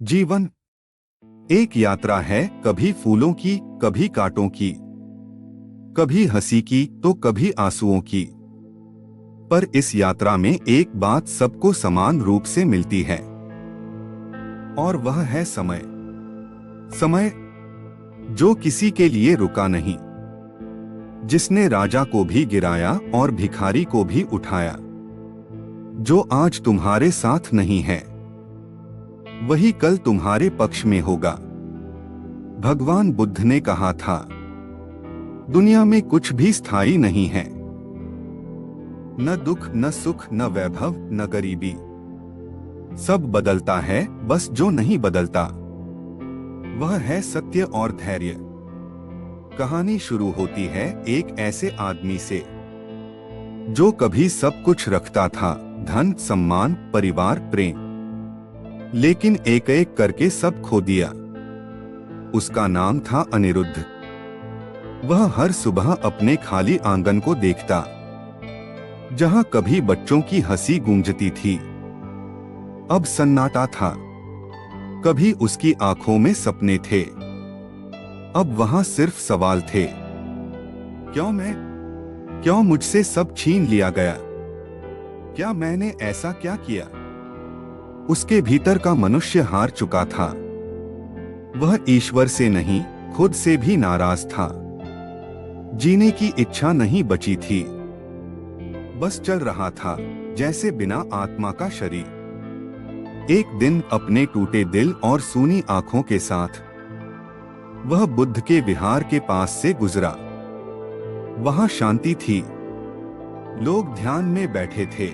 जीवन एक यात्रा है, कभी फूलों की, कभी कांटों की, कभी हंसी की तो कभी आंसुओं की। पर इस यात्रा में एक बात सबको समान रूप से मिलती है, और वह है समय। समय जो किसी के लिए रुका नहीं, जिसने राजा को भी गिराया और भिखारी को भी उठाया। जो आज तुम्हारे साथ नहीं है, वही कल तुम्हारे पक्ष में होगा। भगवान बुद्ध ने कहा था, दुनिया में कुछ भी स्थायी नहीं है, न दुख, न सुख, न वैभव, न गरीबी। सब बदलता है, बस जो नहीं बदलता वह है सत्य और धैर्य। कहानी शुरू होती है एक ऐसे आदमी से जो कभी सब कुछ रखता था, धन, सम्मान, परिवार, प्रेम, लेकिन एक एक करके सब खो दिया। उसका नाम था अनिरुद्ध। वह हर सुबह अपने खाली आंगन को देखता, जहां कभी बच्चों की हंसी गूंजती थी, अब सन्नाटा था। कभी उसकी आंखों में सपने थे, अब वहां सिर्फ सवाल थे। क्यों मैं? क्यों मुझसे सब छीन लिया गया? क्या मैंने ऐसा क्या किया? उसके भीतर का मनुष्य हार चुका था। वह ईश्वर से नहीं, खुद से भी नाराज था। जीने की इच्छा नहीं बची थी, बस चल रहा था जैसे बिना आत्मा का शरीर। एक दिन अपने टूटे दिल और सूनी आंखों के साथ वह बुद्ध के विहार के पास से गुजरा। वहां शांति थी, लोग ध्यान में बैठे थे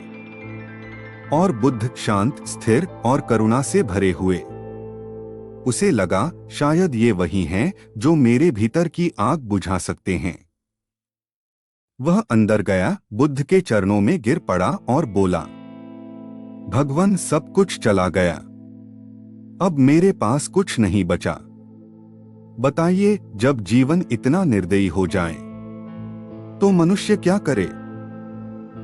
और बुद्ध शांत, स्थिर और करुणा से भरे हुए। उसे लगा, शायद ये वही हैं जो मेरे भीतर की आग बुझा सकते हैं। वह अंदर गया, बुद्ध के चरणों में गिर पड़ा और बोला, भगवान, सब कुछ चला गया, अब मेरे पास कुछ नहीं बचा। बताइए, जब जीवन इतना निर्दयी हो जाए तो मनुष्य क्या करे?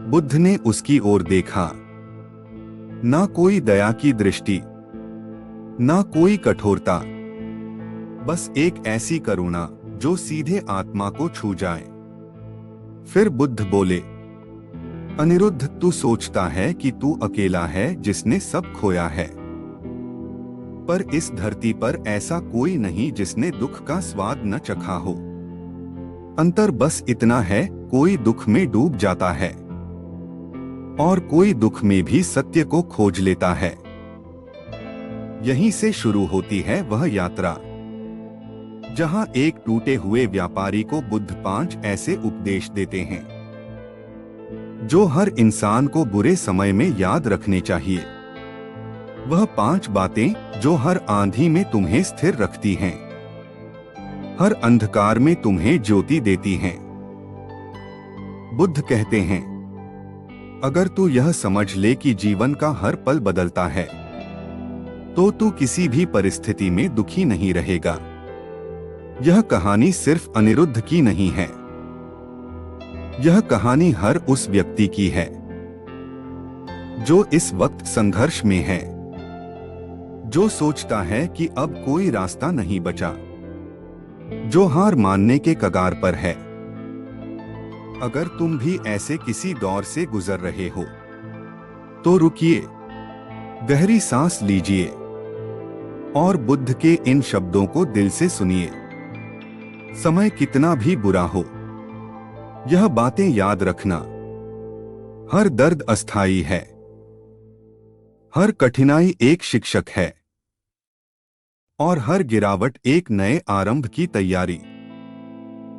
बुद्ध ने उसकी ओर देखा। ना कोई दया की दृष्टि, ना कोई कठोरता, बस एक ऐसी करुणा जो सीधे आत्मा को छू जाए। फिर बुद्ध बोले, अनिरुद्ध, तू सोचता है कि तू अकेला है जिसने सब खोया है, पर इस धरती पर ऐसा कोई नहीं जिसने दुख का स्वाद न चखा हो। अंतर बस इतना है, कोई दुख में डूब जाता है और कोई दुख में भी सत्य को खोज लेता है। यहीं से शुरू होती है वह यात्रा, जहां एक टूटे हुए व्यापारी को बुद्ध 5 ऐसे उपदेश देते हैं जो हर इंसान को बुरे समय में याद रखने चाहिए। वह 5 बातें जो हर आंधी में तुम्हें स्थिर रखती हैं, हर अंधकार में तुम्हें ज्योति देती हैं। बुद्ध कहते हैं, अगर तू यह समझ ले कि जीवन का हर पल बदलता है, तो तू किसी भी परिस्थिति में दुखी नहीं रहेगा। यह कहानी सिर्फ अनिरुद्ध की नहीं है, यह कहानी हर उस व्यक्ति की है जो इस वक्त संघर्ष में है, जो सोचता है कि अब कोई रास्ता नहीं बचा, जो हार मानने के कगार पर है। अगर तुम भी ऐसे किसी दौर से गुजर रहे हो, तो रुकिए, गहरी सांस लीजिए और बुद्ध के इन शब्दों को दिल से सुनिए। समय कितना भी बुरा हो, यह बातें याद रखना, हर दर्द अस्थायी है, हर कठिनाई एक शिक्षक है और हर गिरावट एक नए आरंभ की तैयारी।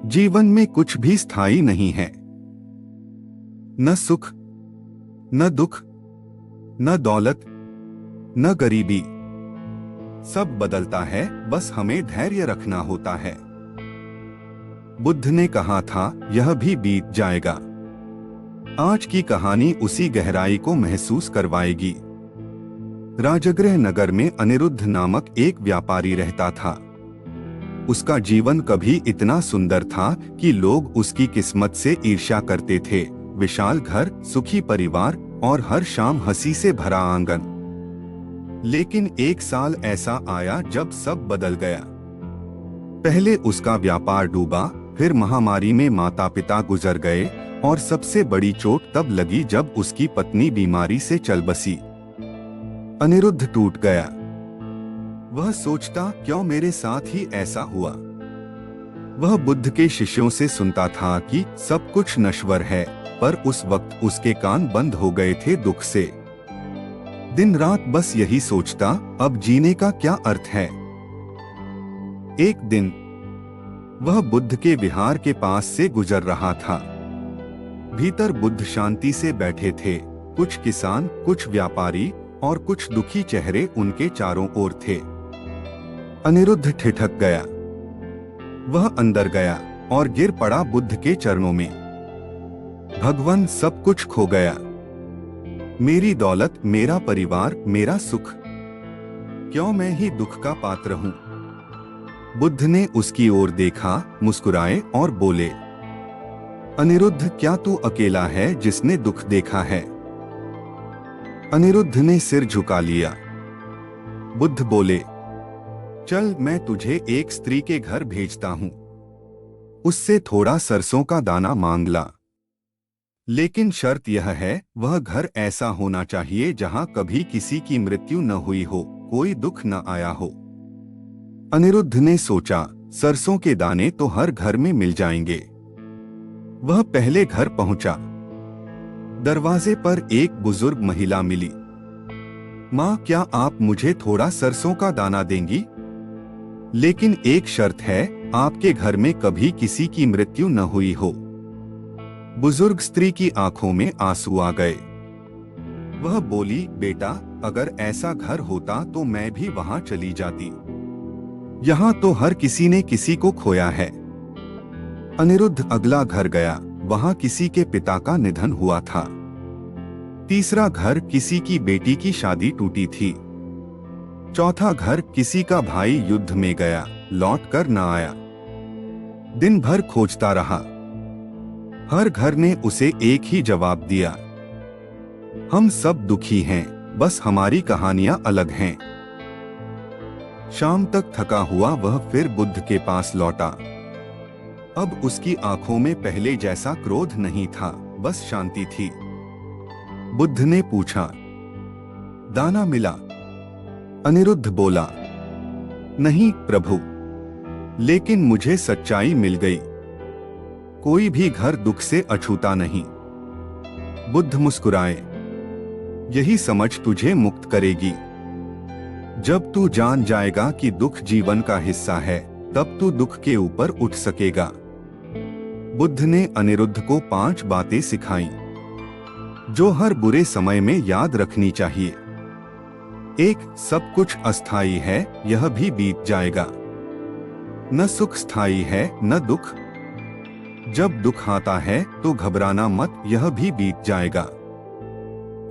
जीवन में कुछ भी स्थायी नहीं है, न सुख, न दुख, न दौलत, न गरीबी। सब बदलता है, बस हमें धैर्य रखना होता है। बुद्ध ने कहा था, यह भी बीत जाएगा। आज की कहानी उसी गहराई को महसूस करवाएगी। राजगृह नगर में अनिरुद्ध नामक एक व्यापारी रहता था। उसका जीवन कभी इतना सुंदर था कि लोग उसकी किस्मत से ईर्ष्या करते थे। विशाल घर, सुखी परिवार और हर शाम हंसी से भरा आंगन। लेकिन एक साल ऐसा आया जब सब बदल गया। पहले उसका व्यापार डूबा, फिर महामारी में माता पिता गुजर गए, और सबसे बड़ी चोट तब लगी जब उसकी पत्नी बीमारी से चल बसी। अनिरुद्ध टूट गया। वह सोचता, क्यों मेरे साथ ही ऐसा हुआ। वह बुद्ध के शिष्यों से सुनता था कि सब कुछ नश्वर है, पर उस वक्त उसके कान बंद हो गए थे दुख से। दिन रात बस यही सोचता, अब जीने का क्या अर्थ है। एक दिन वह बुद्ध के विहार के पास से गुजर रहा था। भीतर बुद्ध शांति से बैठे थे। कुछ किसान, कुछ व्यापारी और कुछ दुखी चेहरे उनके चारों ओर थे। अनिरुद्ध ठिठक गया। वह अंदर गया और गिर पड़ा बुद्ध के चरणों में। भगवान, सब कुछ खो गया। मेरी दौलत, मेरा परिवार, मेरा सुख, क्यों मैं ही दुख का पात्र हूं। बुद्ध ने उसकी ओर देखा, मुस्कुराए और बोले, अनिरुद्ध, क्या तू अकेला है जिसने दुख देखा है। अनिरुद्ध ने सिर झुका लिया। बुद्ध बोले, चल, मैं तुझे एक स्त्री के घर भेजता हूं। उससे थोड़ा सरसों का दाना मांग ला। लेकिन शर्त यह है, वह घर ऐसा होना चाहिए जहां कभी किसी की मृत्यु न हुई हो, कोई दुख न आया हो। अनिरुद्ध ने सोचा, सरसों के दाने तो हर घर में मिल जाएंगे। वह पहले घर पहुंचा। दरवाजे पर एक बुजुर्ग महिला मिली। माँ, क्या आप मुझे थोड़ा सरसों का दाना देंगी? लेकिन एक शर्त है, आपके घर में कभी किसी की मृत्यु न हुई हो। बुजुर्ग स्त्री की आंखों में आंसू आ गए। वह बोली, बेटा, अगर ऐसा घर होता तो मैं भी वहां चली जाती। यहाँ तो हर किसी ने किसी को खोया है। अनिरुद्ध अगला घर गया। वहां किसी के पिता का निधन हुआ था। तीसरा घर, किसी की बेटी की शादी टूटी थी। चौथा घर, किसी का भाई युद्ध में गया, लौट कर न आया। दिन भर खोजता रहा। हर घर ने उसे एक ही जवाब दिया, हम सब दुखी हैं, बस हमारी कहानियां अलग हैं। शाम तक थका हुआ वह फिर बुद्ध के पास लौटा। अब उसकी आंखों में पहले जैसा क्रोध नहीं था, बस शांति थी। बुद्ध ने पूछा, दाना मिला? अनिरुद्ध बोला, नहीं प्रभु, लेकिन मुझे सच्चाई मिल गई। कोई भी घर दुख से अछूता नहीं। बुद्ध मुस्कुराए, यही समझ तुझे मुक्त करेगी। जब तू जान जाएगा कि दुख जीवन का हिस्सा है, तब तू दुख के ऊपर उठ सकेगा। बुद्ध ने अनिरुद्ध को 5 बातें सिखाईं, जो हर बुरे समय में याद रखनी चाहिए। 1. सब कुछ अस्थायी है, यह भी बीत जाएगा। न सुख स्थायी है, न दुख। जब दुख आता है तो घबराना मत, यह भी बीत जाएगा।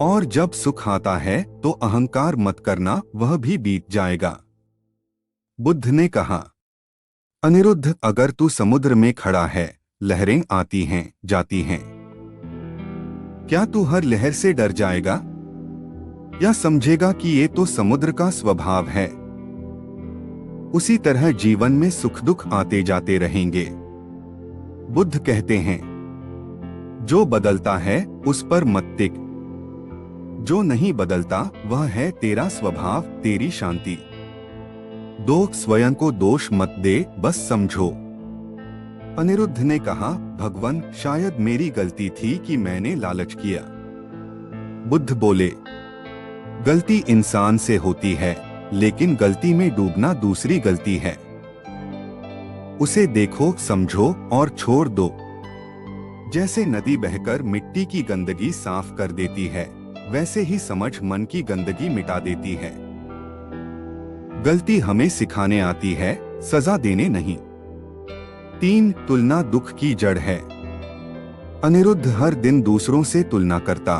और जब सुख आता है तो अहंकार मत करना, वह भी बीत जाएगा। बुद्ध ने कहा, अनिरुद्ध, अगर तू समुद्र में खड़ा है, लहरें आती हैं, जाती हैं। क्या तू हर लहर से डर जाएगा, या समझेगा कि ये तो समुद्र का स्वभाव है? उसी तरह जीवन में सुख दुख आते जाते रहेंगे। बुद्ध कहते हैं, जो बदलता है उस पर मत टिक। जो नहीं बदलता वह है तेरा स्वभाव, तेरी शांति। 2. स्वयं को दोष मत दे, बस समझो। अनिरुद्ध ने कहा, भगवान, शायद मेरी गलती थी कि मैंने लालच किया। बुद्ध बोले, गलती इंसान से होती है, लेकिन गलती में डूबना दूसरी गलती है। उसे देखो, समझो और छोड़ दो। जैसे नदी बहकर मिट्टी की गंदगी साफ कर देती है, वैसे ही समझ मन की गंदगी मिटा देती है। गलती हमें सिखाने आती है, सजा देने नहीं। 3. तुलना दुख की जड़ है। अनिरुद्ध हर दिन दूसरों से तुलना करता।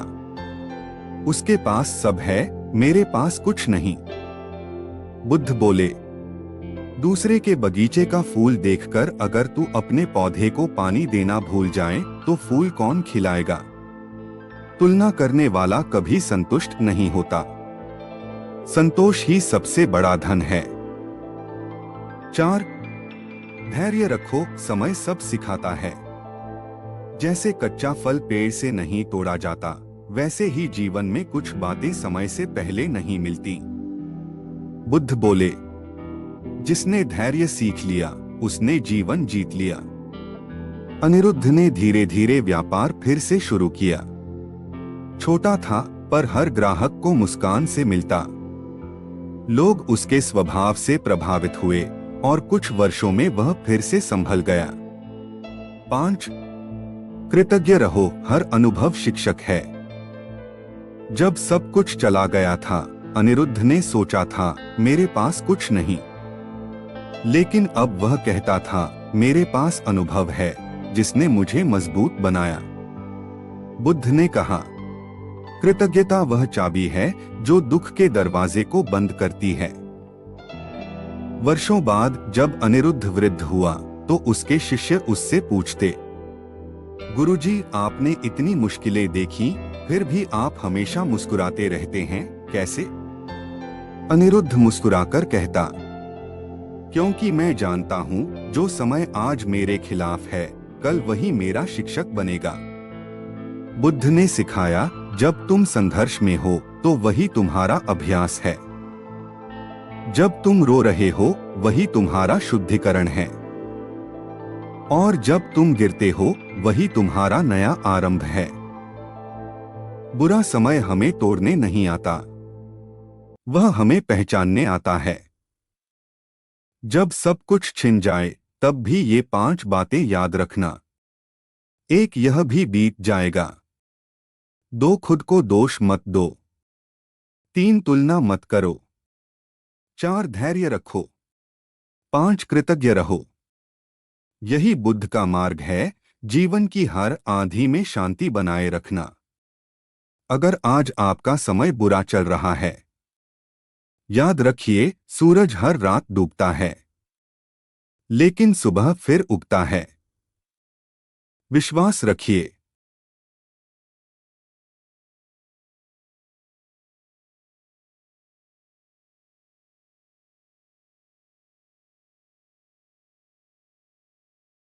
उसके पास सब है, मेरे पास कुछ नहीं। बुद्ध बोले, दूसरे के बगीचे का फूल देखकर अगर तू अपने पौधे को पानी देना भूल जाए तो फूल कौन खिलाएगा? तुलना करने वाला कभी संतुष्ट नहीं होता। संतोष ही सबसे बड़ा धन है। 4. धैर्य रखो, समय सब सिखाता है। जैसे कच्चा फल पेड़ से नहीं तोड़ा जाता, वैसे ही जीवन में कुछ बातें समय से पहले नहीं मिलती। बुद्ध बोले, जिसने धैर्य सीख लिया उसने जीवन जीत लिया। अनिरुद्ध ने धीरे धीरे व्यापार फिर से शुरू किया। छोटा था, पर हर ग्राहक को मुस्कान से मिलता। लोग उसके स्वभाव से प्रभावित हुए और कुछ वर्षों में वह फिर से संभल गया। 5. कृतज्ञ रहो, हर अनुभव शिक्षक है। जब सब कुछ चला गया था, अनिरुद्ध ने सोचा था मेरे पास कुछ नहीं, लेकिन अब वह कहता था मेरे पास अनुभव है जिसने मुझे मजबूत बनाया। बुद्ध ने कहा, कृतज्ञता वह चाबी है जो दुख के दरवाजे को बंद करती है। वर्षों बाद जब अनिरुद्ध वृद्ध हुआ तो उसके शिष्य उससे पूछते, गुरुजी, आपने इतनी मुश्किलें देखी, फिर भी आप हमेशा मुस्कुराते रहते हैं, कैसे? अनिरुद्ध मुस्कुराकर कहता, क्योंकि मैं जानता हूं जो समय आज मेरे खिलाफ है, कल वही मेरा शिक्षक बनेगा। बुद्ध ने सिखाया, जब तुम संघर्ष में हो तो वही तुम्हारा अभ्यास है। जब तुम रो रहे हो वही तुम्हारा शुद्धिकरण है, और जब तुम गिरते हो वही तुम्हारा नया आरंभ है। बुरा समय हमें तोड़ने नहीं आता, वह हमें पहचानने आता है। जब सब कुछ छिन जाए तब भी ये 5 बातें याद रखना। 1. यह भी बीत जाएगा। 2. खुद को दोष मत दो। 3. तुलना मत करो। 4. धैर्य रखो। 5. कृतज्ञ रहो। यही बुद्ध का मार्ग है, जीवन की हर आंधी में शांति बनाए रखना। अगर आज आपका समय बुरा चल रहा है, याद रखिए सूरज हर रात डूबता है, लेकिन सुबह फिर उगता है। विश्वास रखिए,